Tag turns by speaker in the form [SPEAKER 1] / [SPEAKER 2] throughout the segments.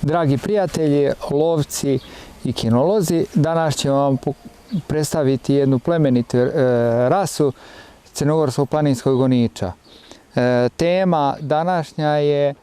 [SPEAKER 1] Dragi prijatelji, lovci i kinolozi, danas ćemo vam predstaviti jednu plemenitu rasu crnogorskog planinskog goniča. Tema današnja je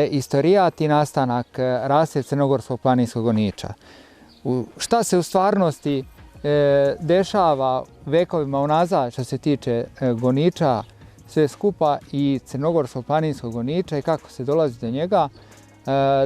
[SPEAKER 1] istorijat i nastanak rase crnogorskog planinskog goniča. Šta se u stvarnosti dešava vekovima unazad što se tiče goniča, sve skupa i crnogorskog planinskog goniča i kako se dolazi do njega,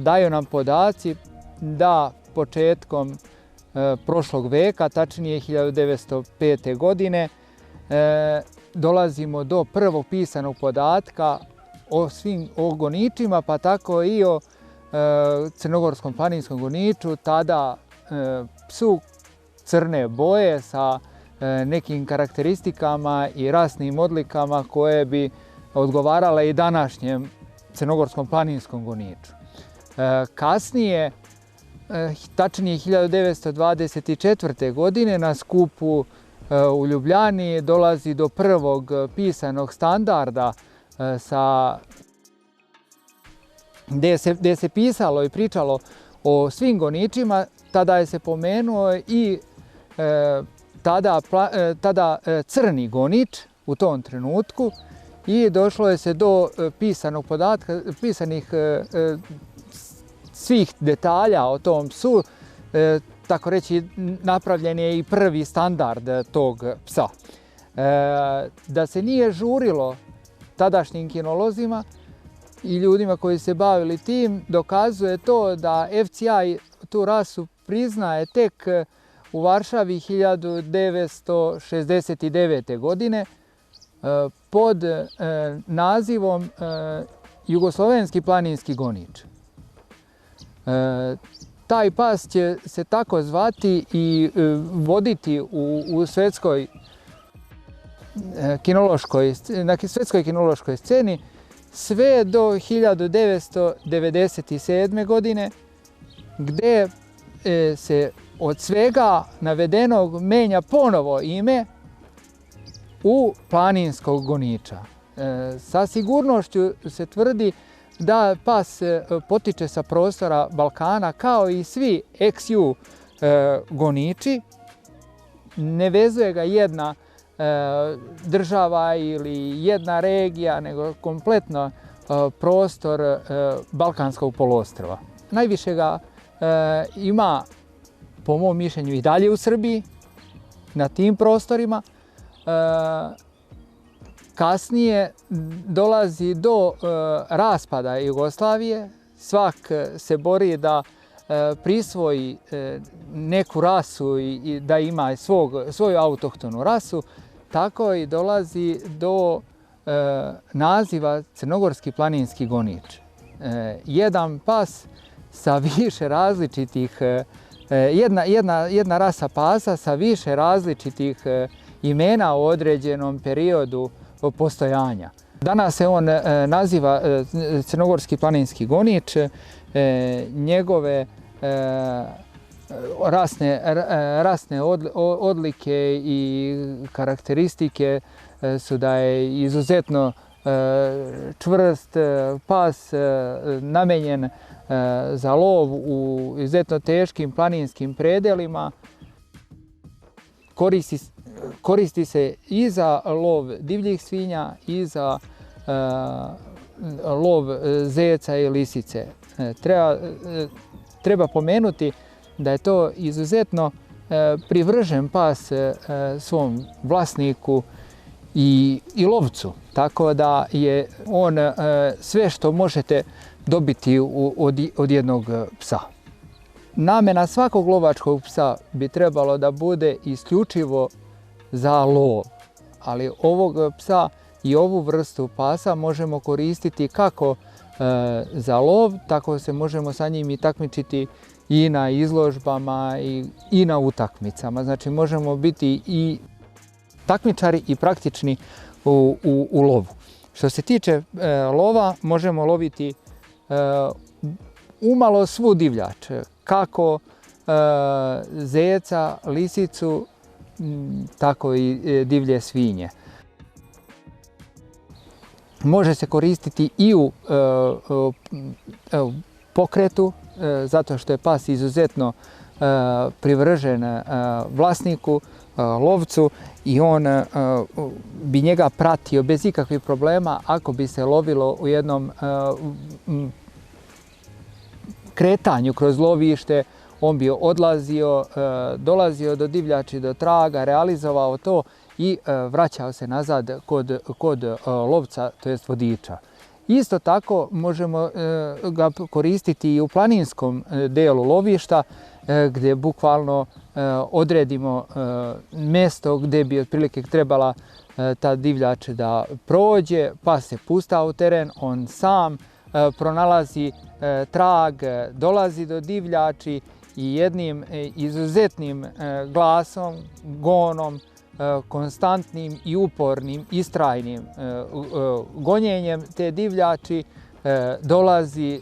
[SPEAKER 1] daju nam podaci da početkom prošlog veka, tačnije 1905. godine, dolazimo do prvog pisanog podatka o goničima, pa tako i o crnogorskom planinskom goniču, tada psu crne boje sa nekim karakteristikama i rasnim odlikama koje bi odgovarale i današnjem crnogorskom planinskom goniču. Kasnije, tačnije 1924. godine, na skupu u Ljubljani dolazi do prvog pisanog standarda gdje se pisalo i pričalo o svim goničima. Tada je se pomenuo i tada crni gonič u tom trenutku i došlo je se do pisanog podatka, pisanih svih detalja o tom psu, tako reći napravljen je i prvi standard tog psa. Da se nije žurilo tadašnjim kinolozima i ljudima koji se bavili tim, dokazuje to da FCI tu rasu priznaje tek u Varšavi 1969. godine pod nazivom Jugoslovenski planinski gonič. Taj pas će se tako zvati i voditi u svetskoj kinološkoj sceni sve do 1997. godine, gdje se od svega navedenog menja ponovo ime u planinskog goniča. Sa sigurnošću se tvrdi da pas potiče sa prostora Balkana kao i svi XU goniči. Ne vezuje ga jedna država ili jedna regija, nego kompletno prostor Balkanskog poluostrva. Najviše ga ima, po mom mišljenju, i dalje u Srbiji, na tim prostorima. Kasnije dolazi do raspada Jugoslavije. Svak se bori da prisvoji neku rasu i da ima svoju autohtonu rasu. Tako i dolazi do naziva crnogorski planinski gonič. Jedan pas sa više različitih, jedna rasa pasa sa više različitih imena u određenom periodu postojanja. Danas se on naziva crnogorski planinski gonič. Njegove rasne odlike i karakteristike su da je izuzetno čvrst pas, namenjen za lov u izuzetno teškim planinskim predelima. Koristi se i za lov divljih svinja i za lov zeca i lisice. Treba pomenuti da je to izuzetno privržen pas svom vlasniku i lovcu. Tako da je on sve što možete dobiti od jednog psa. Namjena svakog lovačkog psa bi trebalo da bude isključivo za lov, ali ovog psa i ovu vrstu pasa možemo koristiti kako za lov, tako se možemo sa njim i takmičiti i na izložbama i na utakmicama. Znači možemo biti i takmičari i praktični u lovu. Što se tiče lova, možemo loviti umalo svu divljač, kako zeca, lisicu, tako i divlje svinje. Može se koristiti i u pokretu, zato što je pas izuzetno privržen vlasniku, lovcu, i on bi njega pratio bez ikakvih problema ako bi se lovilo u jednom kretanju kroz lovište. On bi odlazio, dolazio do divljači, do traga, realizovao to i vraćao se nazad kod lovca, to jest vodiča. Isto tako možemo ga koristiti i u planinskom delu lovišta, gdje bukvalno odredimo mjesto gdje bi otprilike trebala ta divljač da prođe, pa se pusta u teren, on sam pronalazi trag, dolazi do divljači i jednim izuzetnim glasom, gonom, konstantnim i upornim, istrajnim gonjenjem te divljači dolazi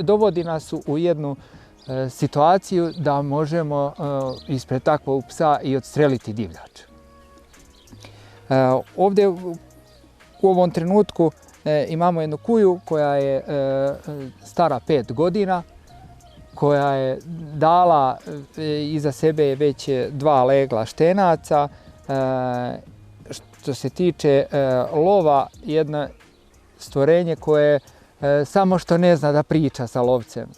[SPEAKER 1] dovodi nas u jednu situaciju da možemo ispred takvog psa i odstreliti divljač. Ovdje u ovom trenutku imamo jednu kuju koja je stara 5 godina, koja je dala iza sebe već 2 legla štenaca. Što se tiče lova, jedno stvorenje koje samo što ne zna da priča sa lovcem.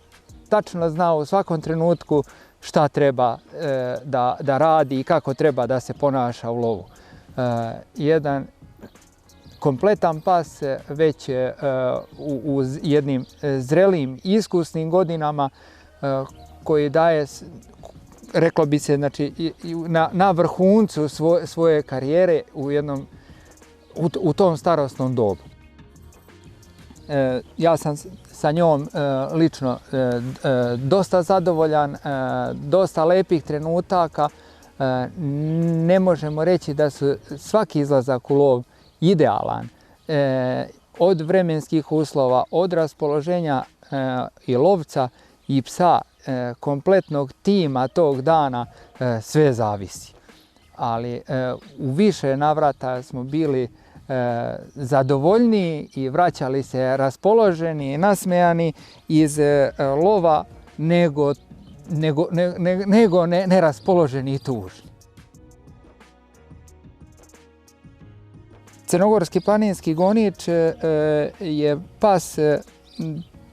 [SPEAKER 1] Tačno zna u svakom trenutku šta treba da radi i kako treba da se ponaša u lovu. Jedan kompletan pas već u jednim zrelim, iskusnim godinama koji daje, reklo bi se, znači, na vrhuncu svoje karijere u tom starosnom dobu. Ja sam sa njom lično dosta zadovoljan, dosta lepih trenutaka. Ne možemo reći da su svaki izlazak u lov idealan. Od vremenskih uslova, od raspoloženja i lovca i psa, kompletnog tima tog dana, sve zavisi. Ali u više navrata smo bili zadovoljniji i vraćali se raspoloženi i nasmejani iz lova nego neraspoloženi i tužni. Crnogorski planinski gonič je pas,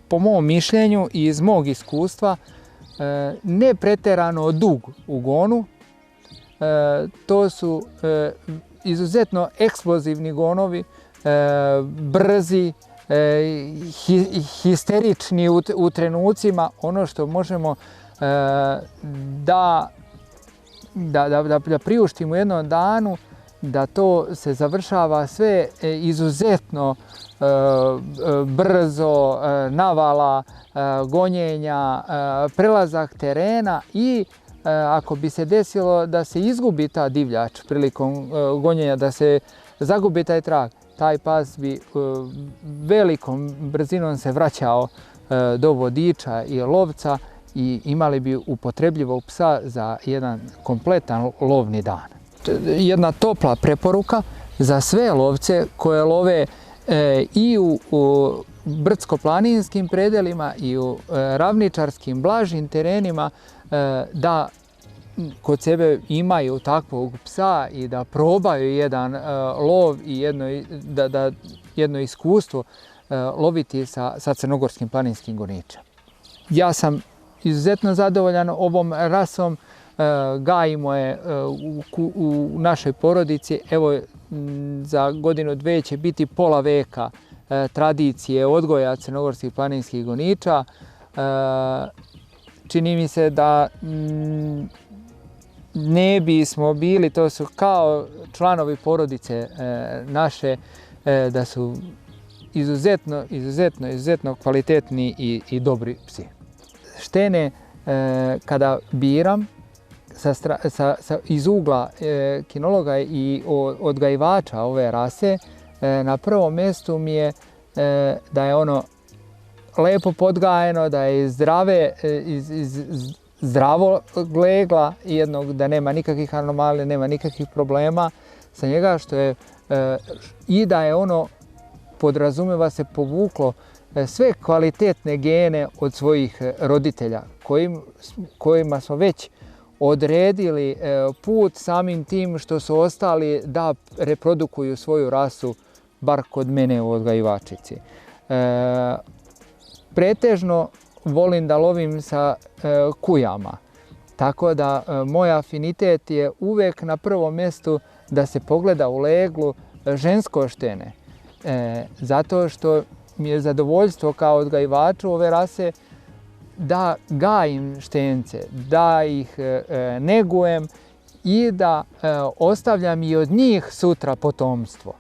[SPEAKER 1] po mom mišljenju i iz mog iskustva, ne pretjerano dug u gonu. To su izuzetno eksplozivni gonovi, brzi, histerični u trenucima. Ono što možemo da priuštimo u jednom danu, da to se završava sve izuzetno brzo, navala, gonjenja, prelazak terena i ako bi se desilo da se izgubi ta divljač prilikom gonjenja, da se zagubi taj trag, taj pas bi velikom brzinom se vraćao do vodiča i lovca i imali bi upotrebljivog psa za jedan kompletan lovni dan. Jedna topla preporuka za sve lovce koje love i u brdsko-planinskim predelima i u ravničarskim blažim terenima, da kod sebe imaju takvog psa i da probaju jedan lov i jedno iskustvo loviti sa crnogorskim planinskim goničem. Ja sam izuzetno zadovoljan ovom rasom, gajimo je u našoj porodici. Evo, za godinu, dve će biti pola veka tradicije odgoja crnogorskih planinskih goniča. Čini mi se da ne bismo bili, to su kao članovi porodice naše, da su izuzetno kvalitetni i dobri psi. štene kada biram iz ugla kinologa i odgajivača ove rase, na prvom mjestu mi je da je ono lepo podgajeno, da je zdravo legla jednog, da nema nikakvih anomalija, nema nikakvih problema sa njega, što je i da je ono, podrazumijeva se, povuklo sve kvalitetne gene od svojih roditelja kojima smo već odredili put samim tim što su ostali da reprodukuju svoju rasu, bar kod mene u odgajivačici. Pretežno volim da lovim sa kujama, tako da moj afinitet je uvijek na prvom mjestu da se pogleda u leglu žensko štene. Zato što mi je zadovoljstvo kao odgajivaču ove rase da gajim štence, da ih negujem i da ostavljam i od njih sutra potomstvo.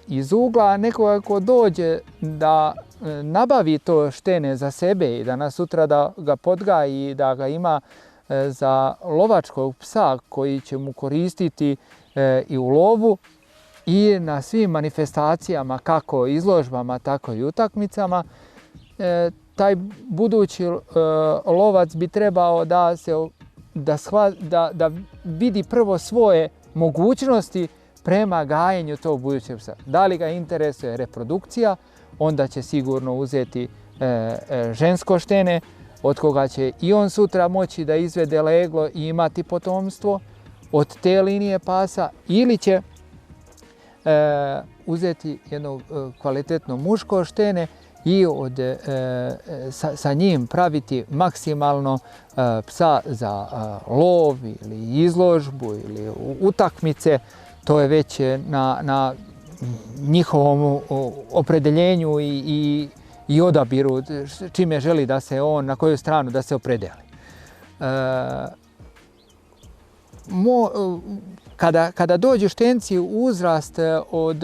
[SPEAKER 1] Iz ugla nekoga ko dođe da nabavi to štene za sebe i da nas sutra da ga podgaji i da ga ima za lovačkog psa koji će mu koristiti i u lovu i na svim manifestacijama, kako izložbama, tako i utakmicama, taj budući lovac bi trebao da vidi prvo svoje mogućnosti prema gajenju tog budućeg psa. Da li ga interesuje reprodukcija, onda će sigurno uzeti žensko štene od koga će i on sutra moći da izvede leglo i imati potomstvo od te linije pasa, ili će uzeti jedno kvalitetno muško štene i sa njim praviti maksimalno psa za lov ili izložbu ili utakmice. To je već na njihovom opredeljenju i odabiru čime želi da se on, na koju stranu da se opredeli. Kada dođu štenci u uzrast od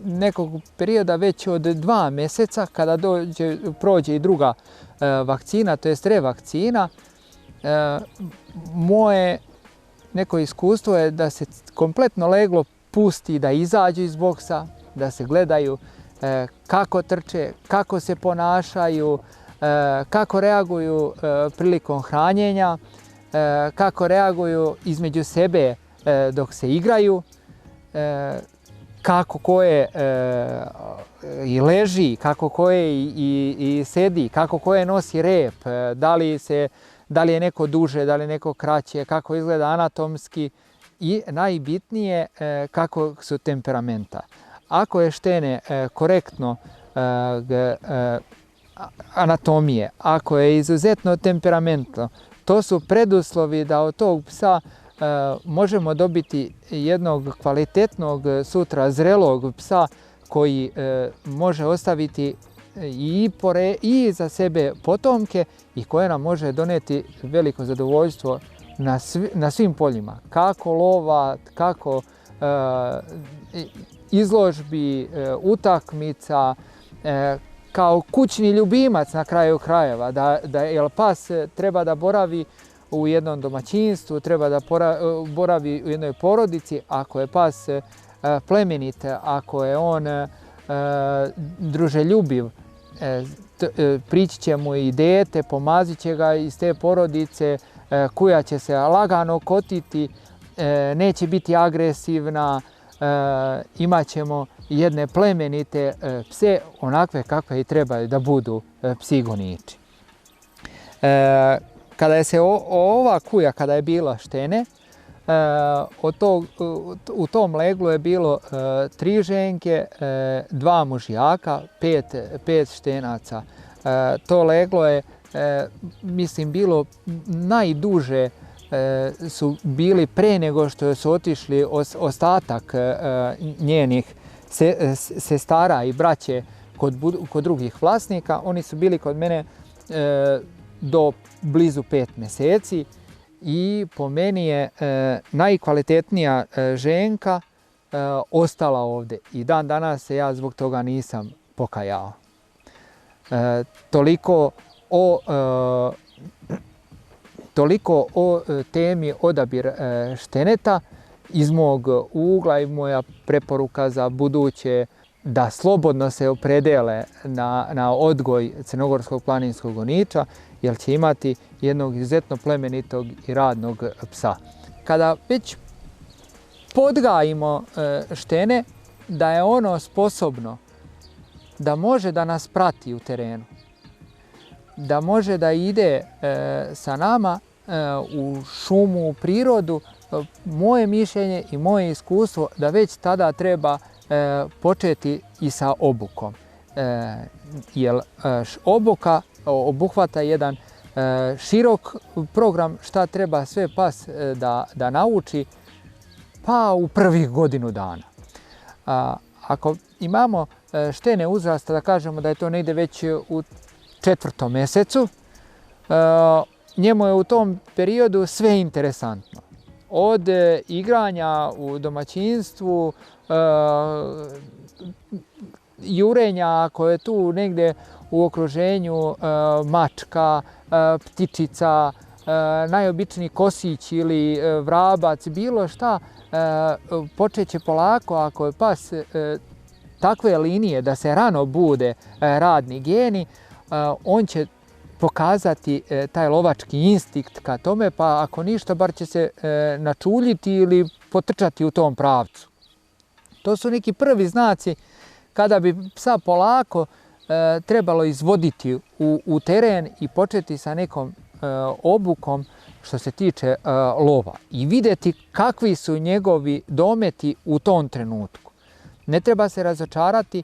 [SPEAKER 1] nekog perioda već od 2 mjeseca, kada prođe i druga vakcina, to jest revakcina, moje neko iskustvo je da se kompletno leglo pusti da izađu iz boksa, da se gledaju kako trče, kako se ponašaju, kako reaguju prilikom hranjenja, kako reaguju između sebe dok se igraju, kako koje i leži, kako koje i sedi, kako koje nosi rep, da li je neko duže, da li je neko kraće, kako izgleda anatomski i najbitnije kako su temperamenta. Ako je štene korektno anatomije, ako je izuzetno temperamentno, to su preduslovi da od tog psa možemo dobiti jednog kvalitetnog sutra zrelog psa koji može ostaviti i za sebe potomke i koje nam može doneti veliko zadovoljstvo na svim poljima. Kako lova, kako izložbi, utakmica, kao kućni ljubimac na kraju krajeva, jer pas treba da boravi u jednom domaćinstvu, treba da boravi u jednoj porodici. Ako je pas plemenit, ako je on druželjubiv, prići će mu i dete, pomazit će ga iz te porodice, kuja će se lagano kotiti, neće biti agresivna, imat ćemo jedne plemenite pse, onakve kakve i trebaju da budu psi goniči. Kada je se ova kuja, kada je bila štene, u tom leglu je bilo 3 ženke, 2 mužjaka, 5 štenaca. To leglo je, mislim, bilo najduže su bili pre nego što su otišli ostatak njenih sestara i braće kod drugih vlasnika. Oni su bili kod mene do blizu 5 mjeseci i po meni je najkvalitetnija ženka ostala ovdje i dan danas se ja zbog toga nisam pokajao. Toliko Toliko o temi odabir šteneta iz mog ugla i moja preporuka za buduće da slobodno se opredele na odgoj crnogorskog planinskog goniča, jer će imati jednog izuzetno plemenitog i radnog psa. Kada već podgajimo štene, da je ono sposobno da može da nas prati u terenu, da može da ide sa nama u šumu, u prirodu, moje mišljenje i moje iskustvo da već tada treba početi i sa obukom. Jer obuka obuhvata jedan širok program šta treba sve pas da nauči pa u prvih godinu dana. Ako imamo štene uzrasta, da kažemo da je to negdje već u 4. mjesecu, njemu je u tom periodu sve interesantno. Od igranja u domaćinstvu, jurenja ako je tu negdje u okruženju mačka, ptičica, najobičniji kosić ili vrabac, bilo šta, počet će polako ako je pas takve linije da se rano bude radni geni, on će pokazati taj lovački instinkt ka tome, pa ako ništa, bar će se načuljiti ili potrčati u tom pravcu. To su neki prvi znaci kada bi psa polako trebalo izvoditi u teren i početi sa nekom obukom što se tiče lova i vidjeti kakvi su njegovi dometi u tom trenutku. Ne treba se razočarati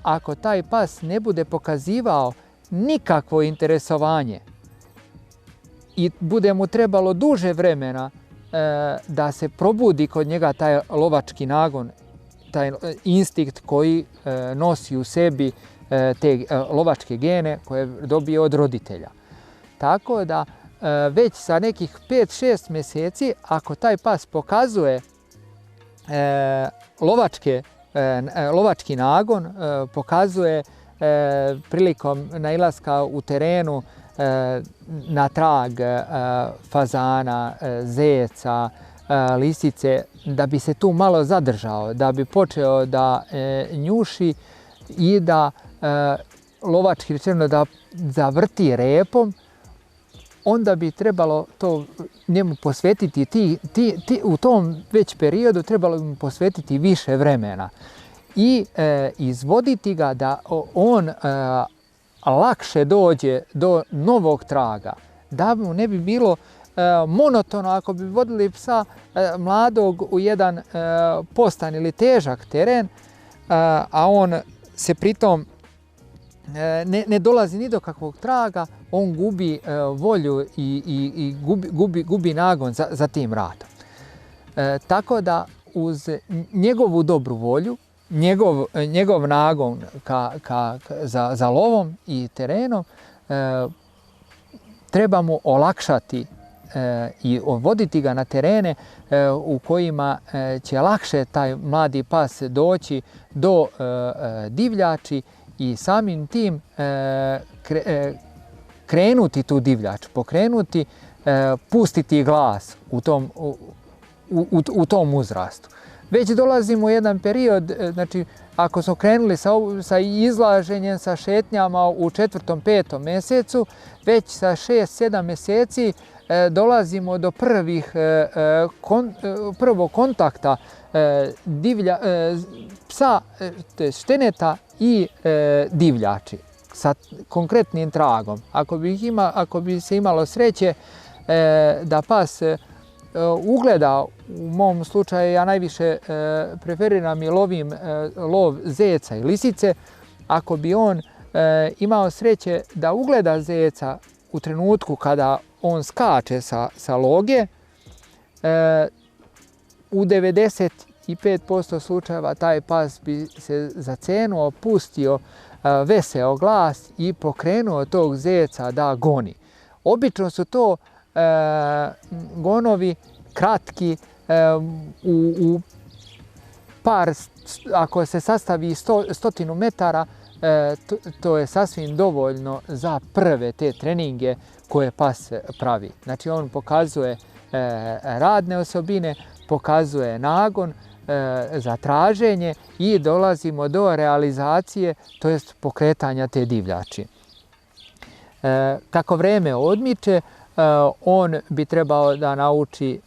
[SPEAKER 1] ako taj pas ne bude pokazivao nikakvo interesovanje i bude mu trebalo duže vremena da se probudi kod njega taj lovački nagon, taj instinkt koji nosi u sebi te lovačke gene koje dobije od roditelja. Tako da već sa nekih 5-6 mjeseci, ako taj pas pokazuje lovački nagon, pokazuje prilikom nailaska u terenu na trag fazana, zeca, lisice, da bi se tu malo zadržao, da bi počeo da njuši i da lovački rečeno da zavrti repom, onda bi trebalo to njemu posvetiti, u tom već periodu trebalo bi mu posvetiti više vremena i izvoditi ga da on lakše dođe do novog traga, da mu ne bi bilo monotono ako bi vodili psa mladog u jedan postan ili težak teren, a on se pritom ne dolazi ni do kakvog traga, on gubi volju i gubi nagon za tim radom. Tako da uz njegovu dobru volju, njegov nagon za lovom i terenom, treba mu olakšati i voditi ga na terene u kojima će lakše taj mladi pas doći do divljači i samim tim krenuti tu divljač, pokrenuti, pustiti glas u tom uzrastu. Već dolazimo u jedan period, znači ako smo krenuli sa izlaženjem, sa šetnjama u 4. 5. mjesecu, već sa 6-7 mjeseci dolazimo do prvog kontakta psa, šteneta i divljači sa konkretnim tragom. Ako bi se imalo sreće da pas ugleda, u mom slučaju ja najviše preferiram i lov zeca i lisice, ako bi on imao sreće da ugleda zeca u trenutku kada on skače sa loge, u 95% slučajeva taj pas bi se zacenuo, pustio veseo glas i pokrenuo tog zeca da goni. Obično su to gonovi kratki, u par, ako se sastavi 100 metara, to je sasvim dovoljno za prve te treninge koje pas pravi. Znači on pokazuje radne osobine, pokazuje nagon za traženje i dolazimo do realizacije, to jest pokretanja te divljači. Kako vreme odmiče, on bi trebao da nauči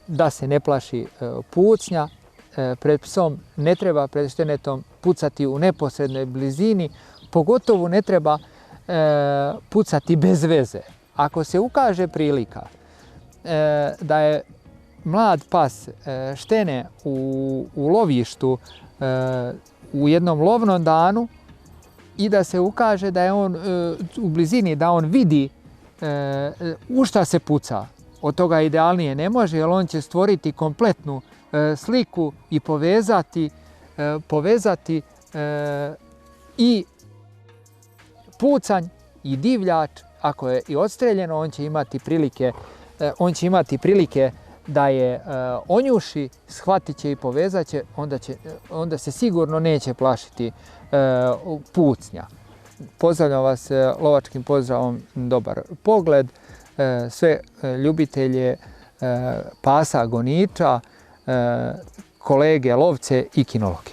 [SPEAKER 1] da se ne plaši pucnja. Pred psom ne treba, pred štenetom, pucati u neposrednoj blizini, pogotovo ne treba pucati bez veze. Ako se ukaže prilika da je mlad pas štene u lovištu u jednom lovnom danu i da se ukaže da je on u blizini, da on vidi u šta se puca, od toga idealnije ne može, jer on će stvoriti kompletnu sliku i povezati i pucanj i divljač. Ako je i odstreljeno, on će imati prilike da je onjuši, shvatit će i povezat će, onda se sigurno neće plašiti pucnja. Pozdravljam vas lovačkim pozdravom, dobar pogled, sve ljubitelje pasa goniča, kolege lovce i kinologe.